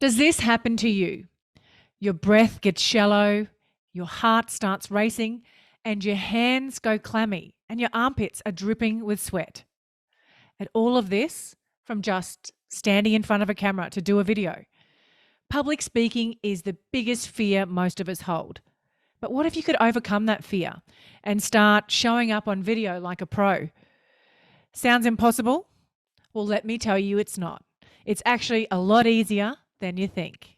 Does this happen to you? Your breath gets shallow, your heart starts racing, and your hands go clammy, and your armpits are dripping with sweat. And all of this from just standing in front of a camera to do a video. Public speaking is the biggest fear most of us hold. But what if you could overcome that fear and start showing up on video like a pro? Sounds impossible? Well, let me tell you, it's not. It's actually a lot easier than you think.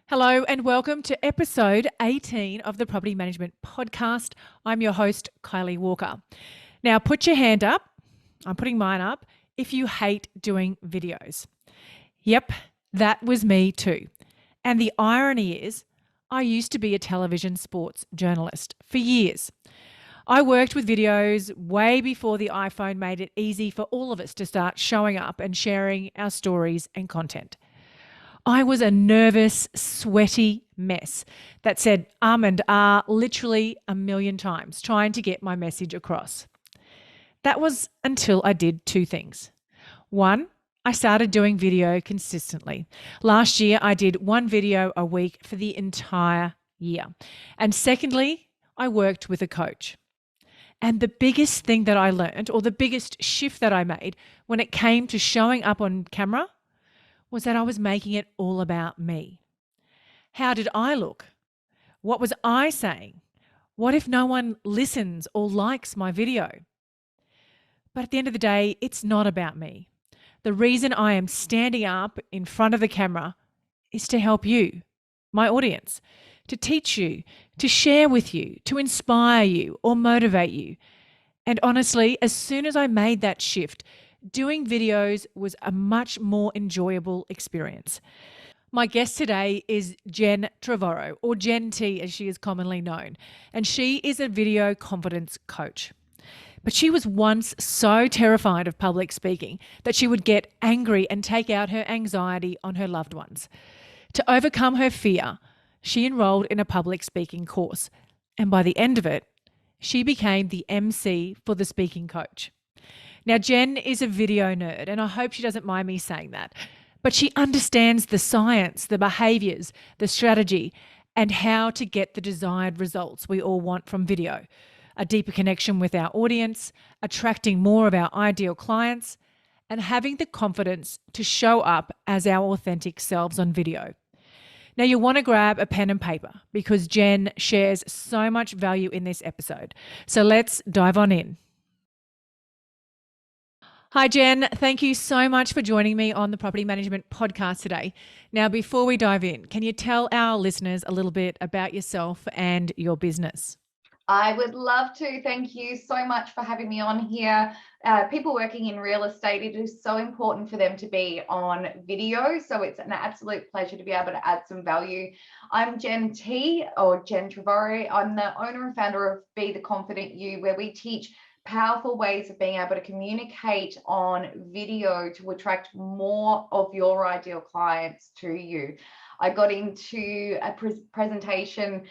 Hello and welcome to episode 18 of the Property Management Podcast. I'm your host, Kylie Walker. Now, put your hand up. I'm putting mine up if you hate doing videos. Yep, that was me too. And the irony is, I used to be a television sports journalist for years. I worked with videos way before the iPhone made it easy for all of us to start showing up and sharing our stories and content. I was a nervous, sweaty mess that said and literally a million times, trying to get my message across. That was until I did two things. One, I started doing video consistently. Last year, I did one video a week for the entire year. And secondly, I worked with a coach. And the biggest thing that I learned, or the biggest shift that I made when it came to showing up on camera, was that I was making it all about me. How did I look? What was I saying? What if no one listens or likes my video? But at the end of the day, it's not about me. The reason I am standing up in front of the camera is to help you, my audience, to teach you, to share with you, to inspire you or motivate you. And honestly, as soon as I made that shift, doing videos was a much more enjoyable experience. My guest today is Jen Trevorrow, or JenT as she is commonly known, and she is a video confidence coach. But she was once so terrified of public speaking that she would get angry and take out her anxiety on her loved ones. To overcome her fear, she enrolled in a public speaking course, and by the end of it, she became the MC for the speaking coach. Now, Jen is a video nerd, and I hope she doesn't mind me saying that, but she understands the science, the behaviours, the strategy, and how to get the desired results we all want from video. A deeper connection with our audience, attracting more of our ideal clients, and having the confidence to show up as our authentic selves on video. Now, you'll want to grab a pen and paper because Jen shares so much value in this episode. So let's dive on in. Hi, Jen. Thank you so much for joining me on the Property Management Podcast today. Now, before we dive in, can you tell our listeners a little bit about yourself and your business? I would love to. Thank you so much for having me on here. People working in real estate, it is so important for them to be on video. So it's an absolute pleasure to be able to add some value. I'm Jen T, or Jen Trevorrow. I'm the owner and founder of Be the Confident You, where we teach powerful ways of being able to communicate on video to attract more of your ideal clients to you. I got into a presentation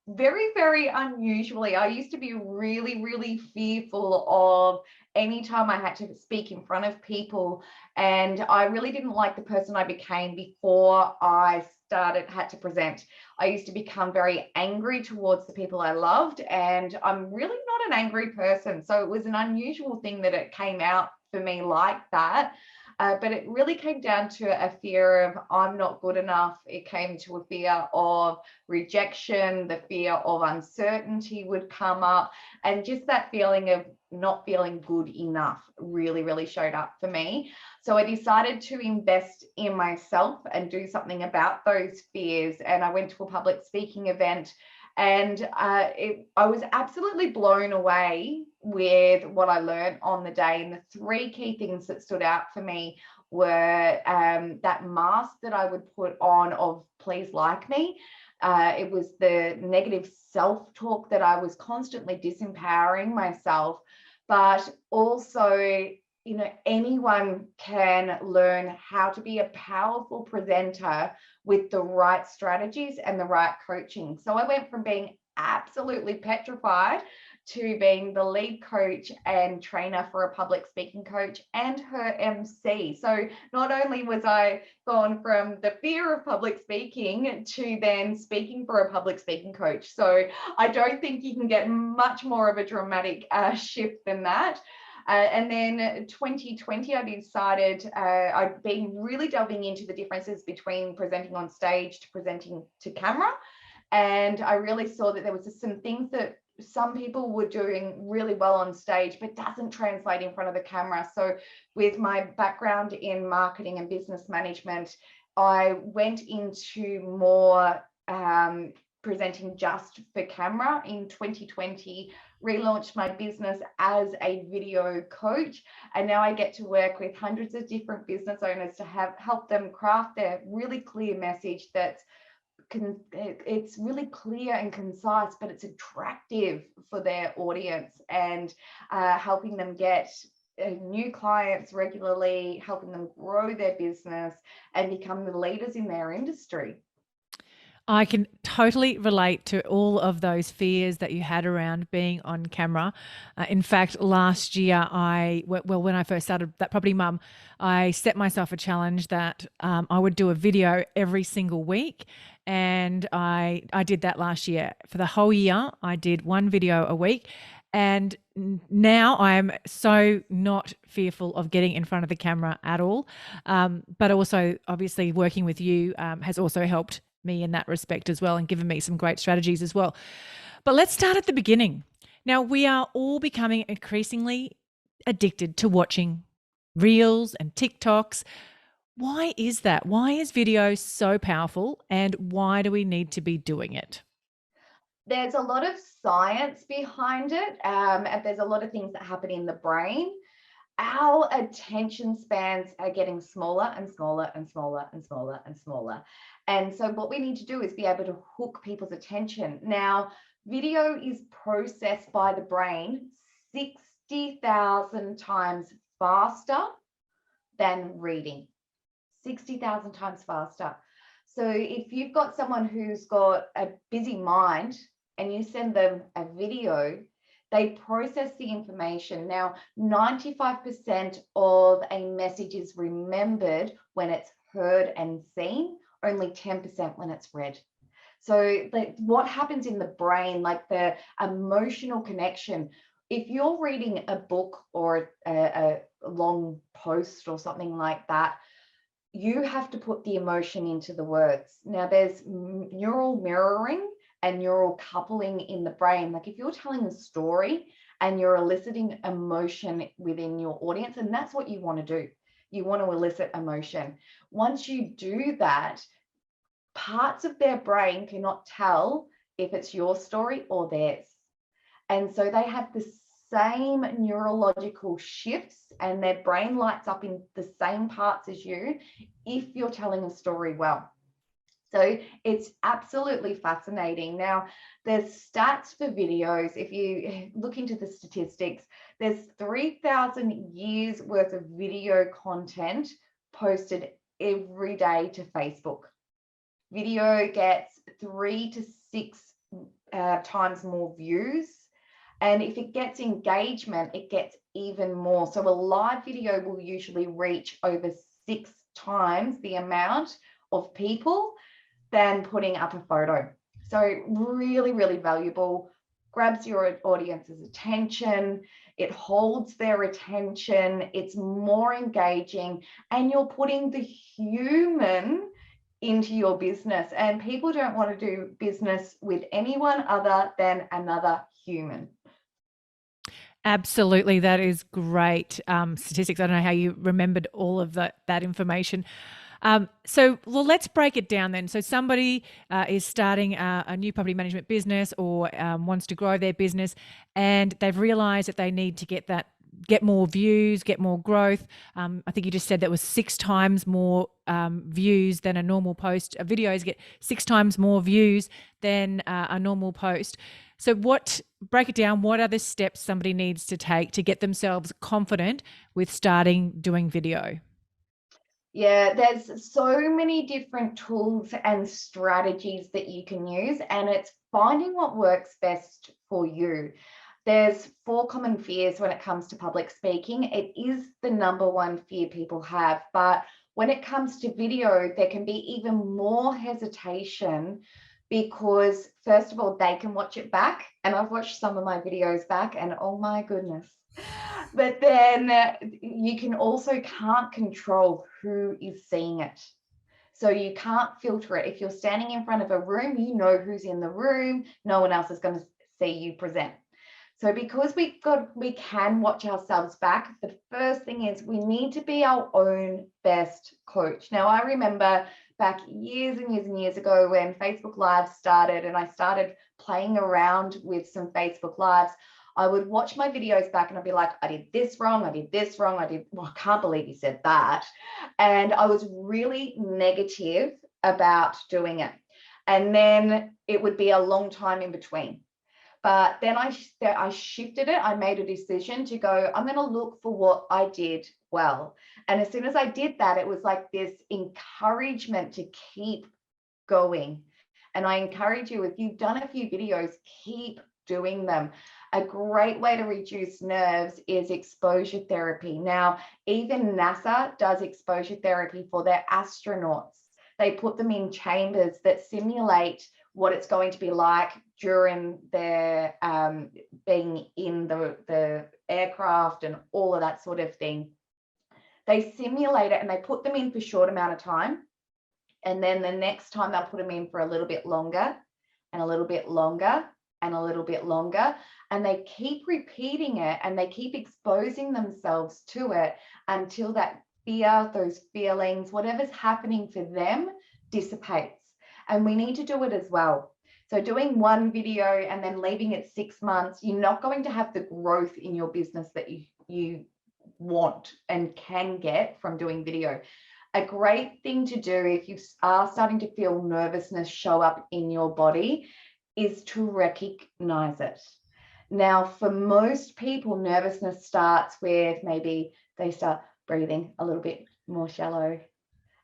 very, very unusually. I used to be really, really fearful of any time I had to speak in front of people, and I really didn't like the person I became before I had to present. I used to become very angry towards the people I loved, and I'm really not an angry person. So it was an unusual thing that it came out for me like that. But it really came down to a fear of I'm not good enough. It came to a fear of rejection, the fear of uncertainty would come up, and just that feeling of not feeling good enough really, really showed up for me. So I decided to invest in myself and do something about those fears. And I went to a public speaking event, and I was absolutely blown away with what I learned on the day. And the three key things that stood out for me were that mask that I would put on of please like me. It was the negative self-talk that I was constantly disempowering myself, but also, anyone can learn how to be a powerful presenter with the right strategies and the right coaching. So I went from being absolutely petrified to being the lead coach and trainer for a public speaking coach and her MC. So not only was I gone from the fear of public speaking to then speaking for a public speaking coach. So I don't think you can get much more of a dramatic shift than that. And then 2020, I decided I'd been really delving into the differences between presenting on stage to presenting to camera. And I really saw that there was just some things that some people were doing really well on stage, but doesn't translate in front of the camera. So with my background in marketing and business management, I went into more presenting just for camera in 2020, relaunched my business as a video coach. And now I get to work with hundreds of different business owners to help them craft their really clear message it's really clear and concise, but it's attractive for their audience, and helping them get new clients regularly, helping them grow their business and become the leaders in their industry. I can totally relate to all of those fears that you had around being on camera. In fact, last year, when I first started That Property Mum, I set myself a challenge that I would do a video every single week. And I did that last year. For the whole year, I did one video a week. And now I'm so not fearful of getting in front of the camera at all. But also, obviously, working with you has also helped me in that respect as well, and given me some great strategies as well. But let's start at the beginning. Now, we are all becoming increasingly addicted to watching reels and TikToks. Why is that? Why is video so powerful, and why do we need to be doing it? There's a lot of science behind it, and there's a lot of things that happen in the brain. Our attention spans are getting smaller and smaller and smaller and smaller and smaller. And so what we need to do is be able to hook people's attention. Now, video is processed by the brain 60,000 times faster than reading. 60,000 times faster. So if you've got someone who's got a busy mind and you send them a video, they process the information. Now, 95% of a message is remembered when it's heard and seen, only 10% when it's read. So what happens in the brain, like the emotional connection, if you're reading a book or a long post or something like that, you have to put the emotion into the words. Now, there's neural mirroring and neural coupling in the brain. Like if you're telling a story and you're eliciting emotion within your audience, and that's what you want to do. You want to elicit emotion. Once you do that, parts of their brain cannot tell if it's your story or theirs. And so they have the same neurological shifts and their brain lights up in the same parts as you if you're telling a story well. So it's absolutely fascinating. Now, there's stats for videos. If you look into the statistics, there's 3,000 years worth of video content posted every day to Facebook. Video gets 3 to 6 times more views. And if it gets engagement, it gets even more. So a live video will usually reach over 6 times the amount of people than putting up a photo. So really, really valuable, grabs your audience's attention, it holds their attention, it's more engaging, and you're putting the human into your business. And people don't want to do business with anyone other than another human. Absolutely. That is great statistics. I don't know how you remembered all of that information. Well, let's break it down then. So somebody is starting a new property management business or wants to grow their business, and they've realized that they need to get more views, get more growth. I think you just said that was 6 times more views than a normal post. Videos get 6 times more views than a normal post. So break it down. What are the steps somebody needs to take to get themselves confident with starting doing video? Yeah, there's so many different tools and strategies that you can use, and it's finding what works best for you. There's 4 common fears when it comes to public speaking. It is the number one fear people have, but when it comes to video, there can be even more hesitation because, first of all, they can watch it back. And I've watched some of my videos back and oh my goodness. But then you can also can't control who is seeing it. So you can't filter it. If you're standing in front of a room, you know who's in the room. No one else is going to see you present. So because we can watch ourselves back, the first thing is we need to be our own best coach. Now, I remember back years and years and years ago when Facebook Live started and I started playing around with some Facebook Lives, I would watch my videos back and I'd be like, I did this wrong, I did this wrong, well, I can't believe you said that. And I was really negative about doing it. And then it would be a long time in between. But then I shifted it. I made a decision to go, I'm going to look for what I did well. And as soon as I did that, it was like this encouragement to keep going. And I encourage you, if you've done a few videos, keep doing them. A great way to reduce nerves is exposure therapy. Now, even NASA does exposure therapy for their astronauts. They put them in chambers that simulate what it's going to be like during their being in the aircraft and all of that sort of thing. They simulate it and they put them in for a short amount of time. And then the next time they'll put them in for a little bit longer and a little bit longer and a little bit longer. And they keep repeating it and they keep exposing themselves to it until that fear, those feelings, whatever's happening for them dissipates. And we need to do it as well. So doing one video and then leaving it 6 months, you're not going to have the growth in your business that you want and can get from doing video. A great thing to do if you are starting to feel nervousness show up in your body is to recognize it. Now, for most people, nervousness starts with maybe they start breathing a little bit more shallow,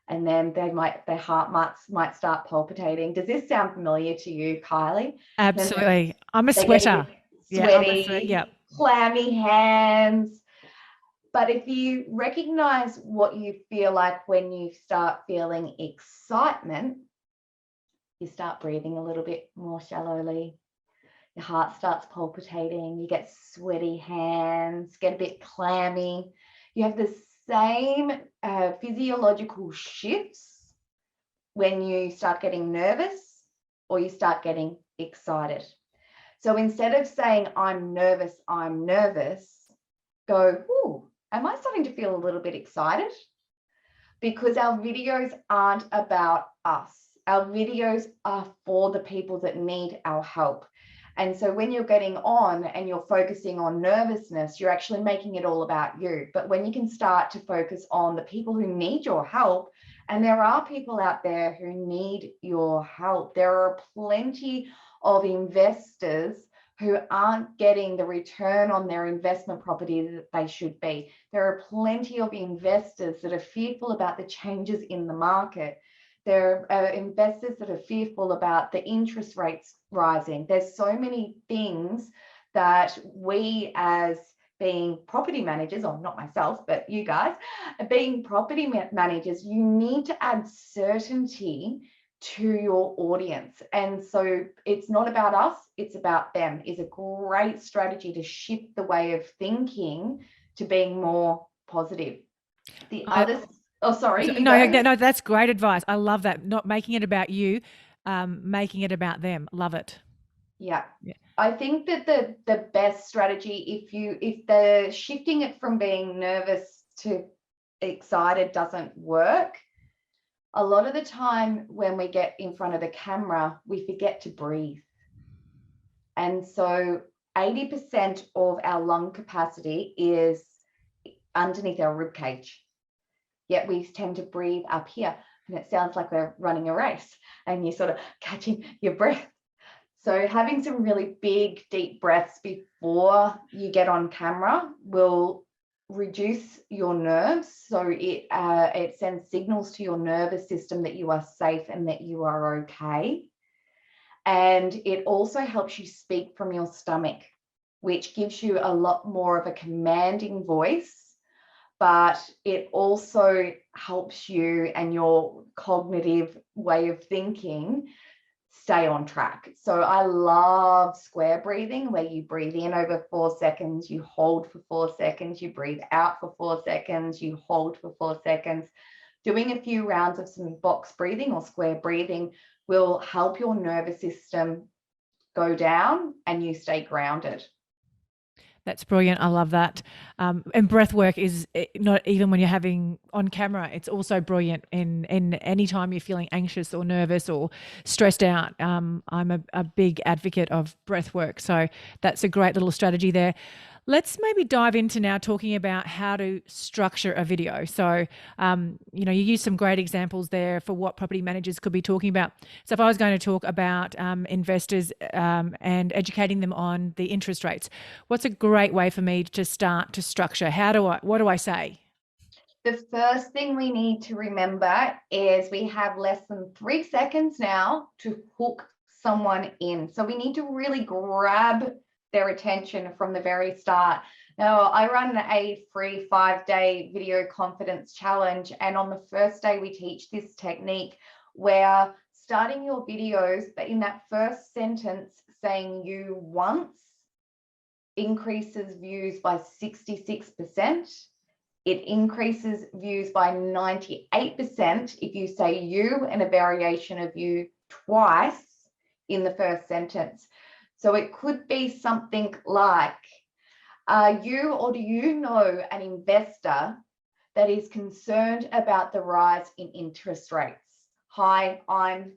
and then their heart might start palpitating. Does this sound familiar to you, Kylie? Absolutely. I'm a sweater. Sweaty, yeah. Clammy hands. But if you recognize what you feel like when you start feeling excitement, you start breathing a little bit more shallowly. Your heart starts palpitating. You get sweaty hands, get a bit clammy. You have the same physiological shifts when you start getting nervous or you start getting excited. So instead of saying, I'm nervous, go, ooh, am I starting to feel a little bit excited? Because our videos aren't about us. Our videos are for the people that need our help. And so when you're getting on and you're focusing on nervousness, you're actually making it all about you. But when you can start to focus on the people who need your help, and there are people out there who need your help, there are plenty of investors who aren't getting the return on their investment property that they should be. There are plenty of investors that are fearful about the changes in the market. There are investors that are fearful about the interest rates rising. There's so many things that we as being property managers, or not myself, but you guys, being property managers, you need to add certainty to your audience. And so it's not about us, it's about them. Is a great strategy to shift the way of thinking to being more positive. The other, oh, sorry. No, that's great advice. I love that. Not making it about you, making it about them. Love it. Yeah. I think that the best strategy, if the shifting it from being nervous to excited doesn't work, a lot of the time when we get in front of the camera, we forget to breathe. And so 80% of our lung capacity is underneath our rib cage. Yet we tend to breathe up here, and it sounds like we're running a race and you're sort of catching your breath. So having some really big, deep breaths before you get on camera will reduce your nerves. So it sends signals to your nervous system that you are safe and that you are okay. And it also helps you speak from your stomach. which gives you a lot more of a commanding voice, but it also helps you and your cognitive way of thinking stay on track. So I love square breathing, where you breathe in over 4 seconds, you hold for 4 seconds, you breathe out for 4 seconds, you hold for 4 seconds. Doing a few rounds of some box breathing or square breathing will help your nervous system go down and you stay grounded. That's brilliant. I love that. And breath work is not even when you're having on camera. It's also brilliant in any time you're feeling anxious or nervous or stressed out. I'm a big advocate of breath work. So that's a great little strategy there. Let's maybe dive into now talking about how to structure a video. So, you use some great examples there for what property managers could be talking about. So if I was going to talk about investors and educating them on the interest rates, what's a great way for me to start to structure? What do I say? The first thing we need to remember is we have less than 3 seconds now to hook someone in. So we need to really grab their attention from the very start. Now, I run a free 5-day video confidence challenge, and on the first day we teach this technique where starting your videos, but in that first sentence saying you once increases views by 66%. It increases views by 98% if you say you and a variation of you twice in the first sentence. So it could be something like, are you or do you know an investor that is concerned about the rise in interest rates? Hi, I'm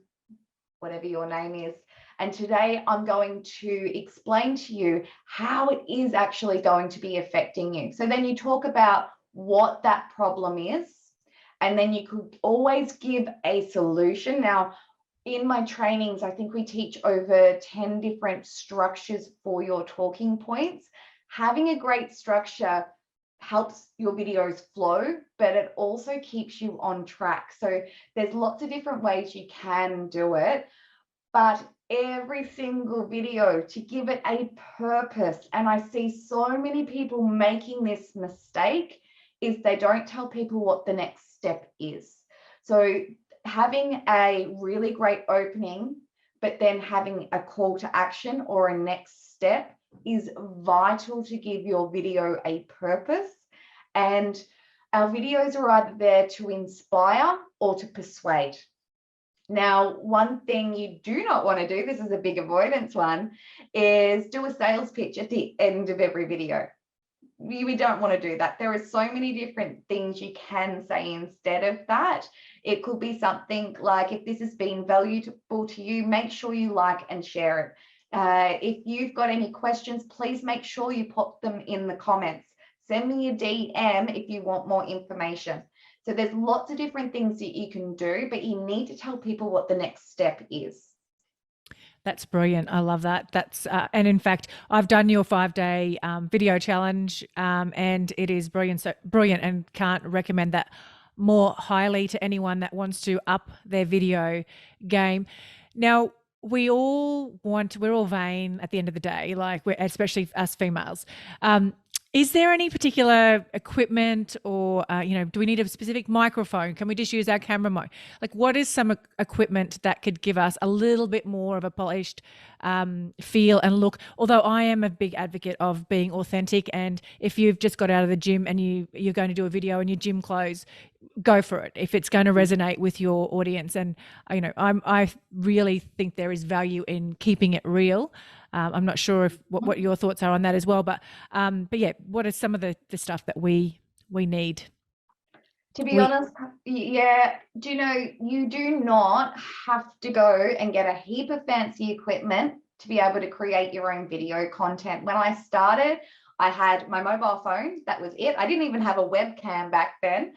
whatever your name is. And today I'm going to explain to you how it is actually going to be affecting you. So then you talk about what that problem is, and then you could always give a solution. Now, in my trainings, I think we teach over 10 different structures for your talking points. Having a great structure helps your videos flow, but it also keeps you on track. So there's lots of different ways you can do it, but every single video to give it a purpose. And I see so many people making this mistake is they don't tell people what the next step is. So having a really great opening, but then having a call to action or a next step is vital to give your video a purpose. And our videos are either there to inspire or to persuade. Now, one thing you do not want to do, this is a big avoidance one, is do a sales pitch at the end of every video. We don't want to do that. There are so many different things you can say instead of that. It could be something like, if this has been valuable to you, make sure you like and share it. If you've got any questions, please make sure you pop them in the comments. Send me a DM if you want more information. So there's lots of different things that you can do, but you need to tell people what the next step is. That's brilliant. I love that. That's and in fact, I've done your 5-day video challenge, and it is brilliant. So brilliant, and can't recommend that more highly to anyone that wants to up their video game. Now, we're all vain at the end of the day, especially us females. Is there any particular equipment or, do we need a specific microphone? Can we just use our camera mic? Like, what is some equipment that could give us a little bit more of a polished feel and look? Although I am a big advocate of being authentic, and if you've just got out of the gym and you're going to do a video in your gym clothes, go for it if it's going to resonate with your audience. And I really think there is value in keeping it real. I'm not sure what your thoughts are on that as well, but yeah, what are some of the stuff that we need? To be honest, yeah, you do not have to go and get a heap of fancy equipment to be able to create your own video content. When I started, I had my mobile phone. That was it. I didn't even have a webcam back then.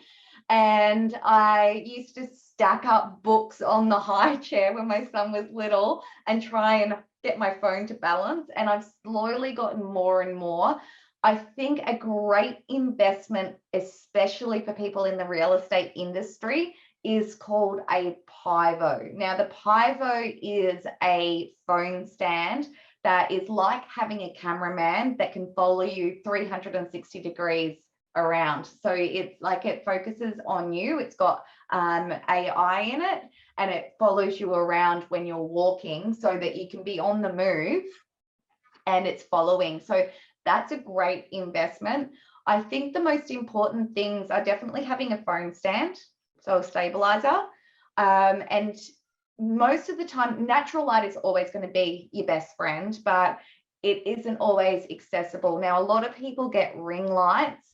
And I used to stack up books on the high chair when my son was little and try and get my phone to balance. And I've slowly gotten more and more. I think a great investment, especially for people in the real estate industry, is called a Pivo. Now, the Pivo is a phone stand that is like having a cameraman that can follow you 360 degrees around. So it's like it focuses on you. It's got AI in it, and it follows you around when you're walking so that you can be on the move and it's following. So that's a great investment. I think the most important things are definitely having a phone stand, so a stabilizer. And most of the time, natural light is always going to be your best friend, but it isn't always accessible. Now, a lot of people get ring lights.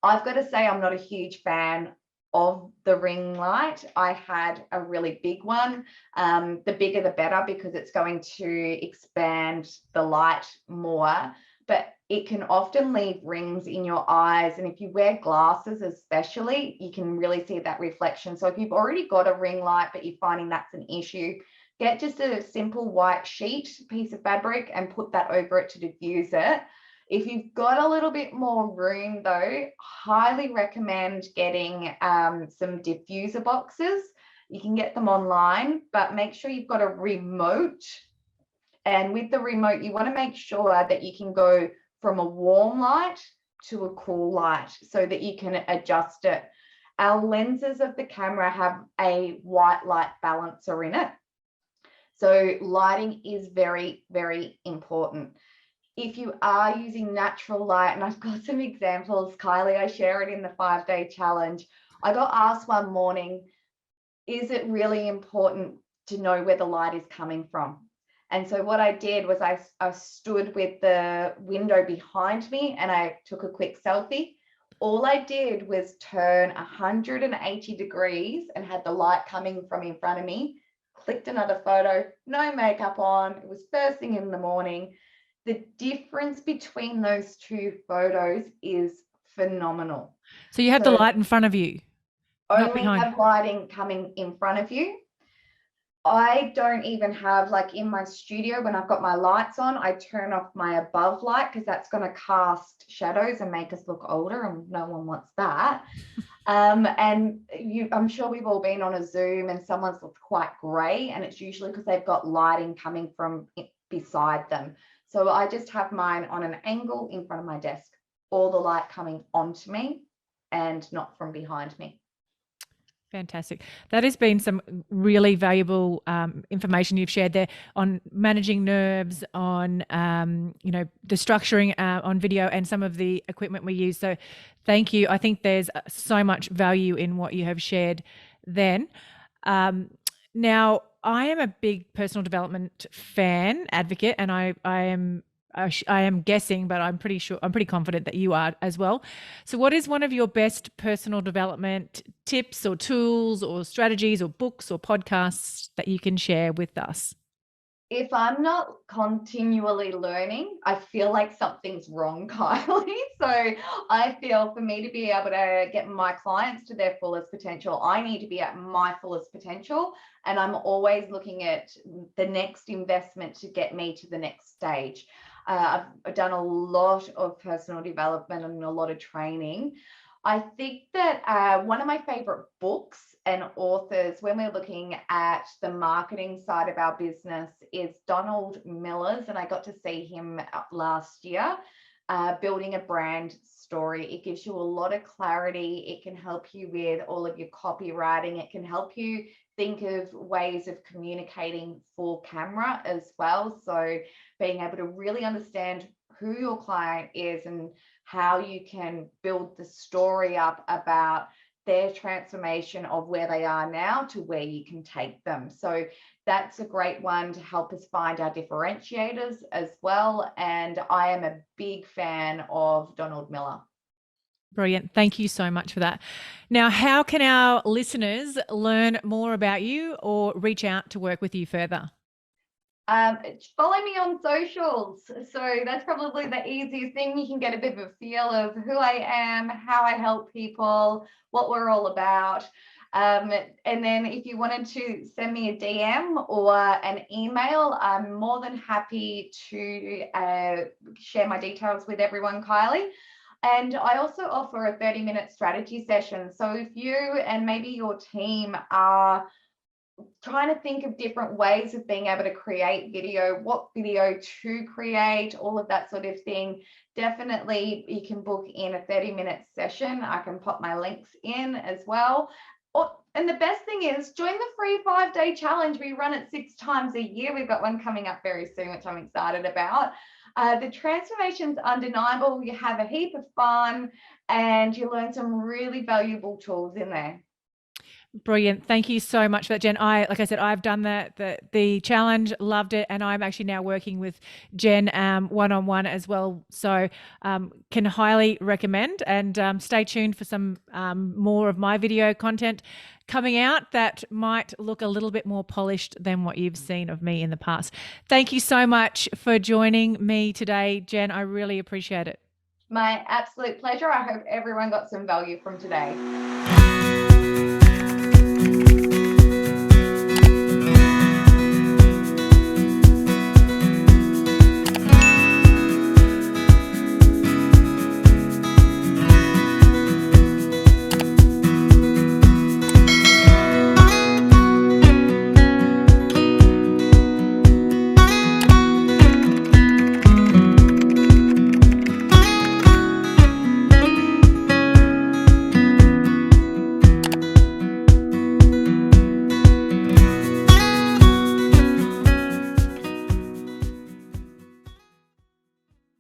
I've got to say, I'm not a huge fan of the ring light. I had a really big one. The bigger the better, because it's going to expand the light more, but it can often leave rings in your eyes. And if you wear glasses especially, you can really see that reflection. So if you've already got a ring light, but you're finding that's an issue, get just a simple white sheet, piece of fabric, and put that over it to diffuse it. If you've got a little bit more room though, highly recommend getting some diffuser boxes. You can get them online, but make sure you've got a remote. And with the remote, you want to make sure that you can go from a warm light to a cool light so that you can adjust it. Our lenses of the camera have a white light balancer in it. So lighting is very, very important. If you are using natural light, and I've got some examples, Kylie, I share it in the 5-day challenge. I got asked one morning, is it really important to know where the light is coming from? And so what I did was I stood with the window behind me and I took a quick selfie. All I did was turn 180 degrees and had the light coming from in front of me, clicked another photo, no makeup on. It was first thing in the morning. The difference between those two photos is phenomenal. So you had the light in front of you, not only behind. have lighting coming in front of you. I don't even have, like in my studio, when I've got my lights on, I turn off my above light because that's going to cast shadows and make us look older, and no one wants that. And I'm sure we've all been on a Zoom and someone's looked quite grey, and it's usually because they've got lighting coming from beside them. So I just have mine on an angle in front of my desk, all the light coming onto me and not from behind me. Fantastic. That has been some really valuable information you've shared there on managing nerves, on the structuring on video, and some of the equipment we use. So thank you. I think there's so much value in what you have shared then. Now, I am a big personal development fan, advocate, and I am guessing, but I'm pretty confident that you are as well. So what is one of your best personal development tips or tools or strategies or books or podcasts that you can share with us? If I'm not continually learning, I feel like something's wrong, Kylie. So I feel for me to be able to get my clients to their fullest potential, I need to be at my fullest potential. And I'm always looking at the next investment to get me to the next stage. I've done a lot of personal development and a lot of training. I think that one of my favorite books and authors, when we're looking at the marketing side of our business, is Donald Miller's, and I got to see him last year, Building a Brand Story. It gives you a lot of clarity. It can help you with all of your copywriting. It can help you think of ways of communicating for camera as well. So being able to really understand who your client is and how you can build the story up about their transformation of where they are now to where you can take them. So that's a great one to help us find our differentiators as well. And I am a big fan of Donald Miller. Brilliant. Thank you so much for that. Now, how can our listeners learn more about you or reach out to work with you further? Follow me on socials. So that's probably the easiest thing. You can get a bit of a feel of who I am, how I help people, what we're all about. And then if you wanted to send me a DM or an email, I'm more than happy to share my details with everyone, Kylie. And I also offer a 30-minute strategy session. So if you and maybe your team are trying to think of different ways of being able to create video, what video to create, all of that sort of thing. Definitely, you can book in a 30-minute session. I can pop my links in as well. And the best thing is, join the free 5-day challenge. We run it 6 times a year. We've got one coming up very soon, which I'm excited about. The transformation's undeniable. You have a heap of fun and you learn some really valuable tools in there. Brilliant. Thank you so much for that, Jen. Like I said, I've done the challenge, loved it, and I'm actually now working with Jen one-on-one as well. So can highly recommend, and stay tuned for some more of my video content coming out that might look a little bit more polished than what you've seen of me in the past. Thank you so much for joining me today, Jen. I really appreciate it. My absolute pleasure. I hope everyone got some value from today.